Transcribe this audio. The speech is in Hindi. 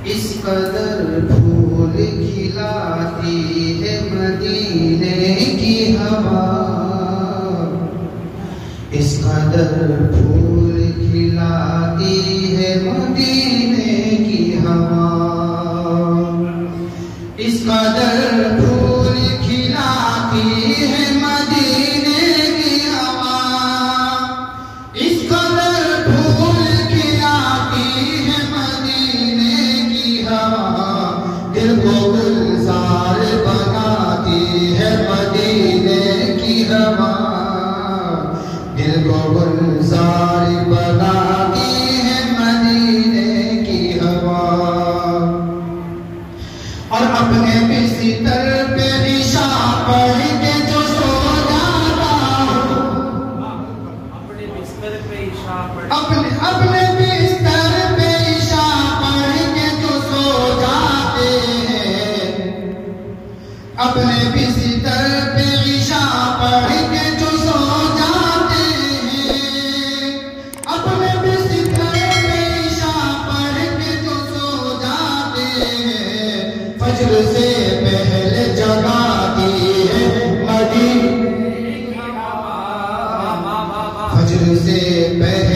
इस कदर फूल खिलाती है मदीने की हवा, इस कदर फूल खिलाती है मदीने की हवा, इस कदर फूल खिलाती है मदीने की हवा, इस कदर फूल खिलाती है मदीने की हवा, दिल को गुलजार बनाती है मदीने की हवा, दिल को गुलजार बनाती है मदीने की हवा। और अपने बिस्तर पे इशा पढ़ के जो सो जाता हो, अपने बिस्तर पे इशा पढ़ अपने बिस्तर पे इशा पढ़ के जो सो जाते हैं, अपने बिस्तर पे इशा पढ़ के जो सो जाते हैं, अपने बिस्तर पे इशा पढ़ के जो सो जाते हैं, फज्र से पहले जगाती है मदीने की हवा, फज्र से पहले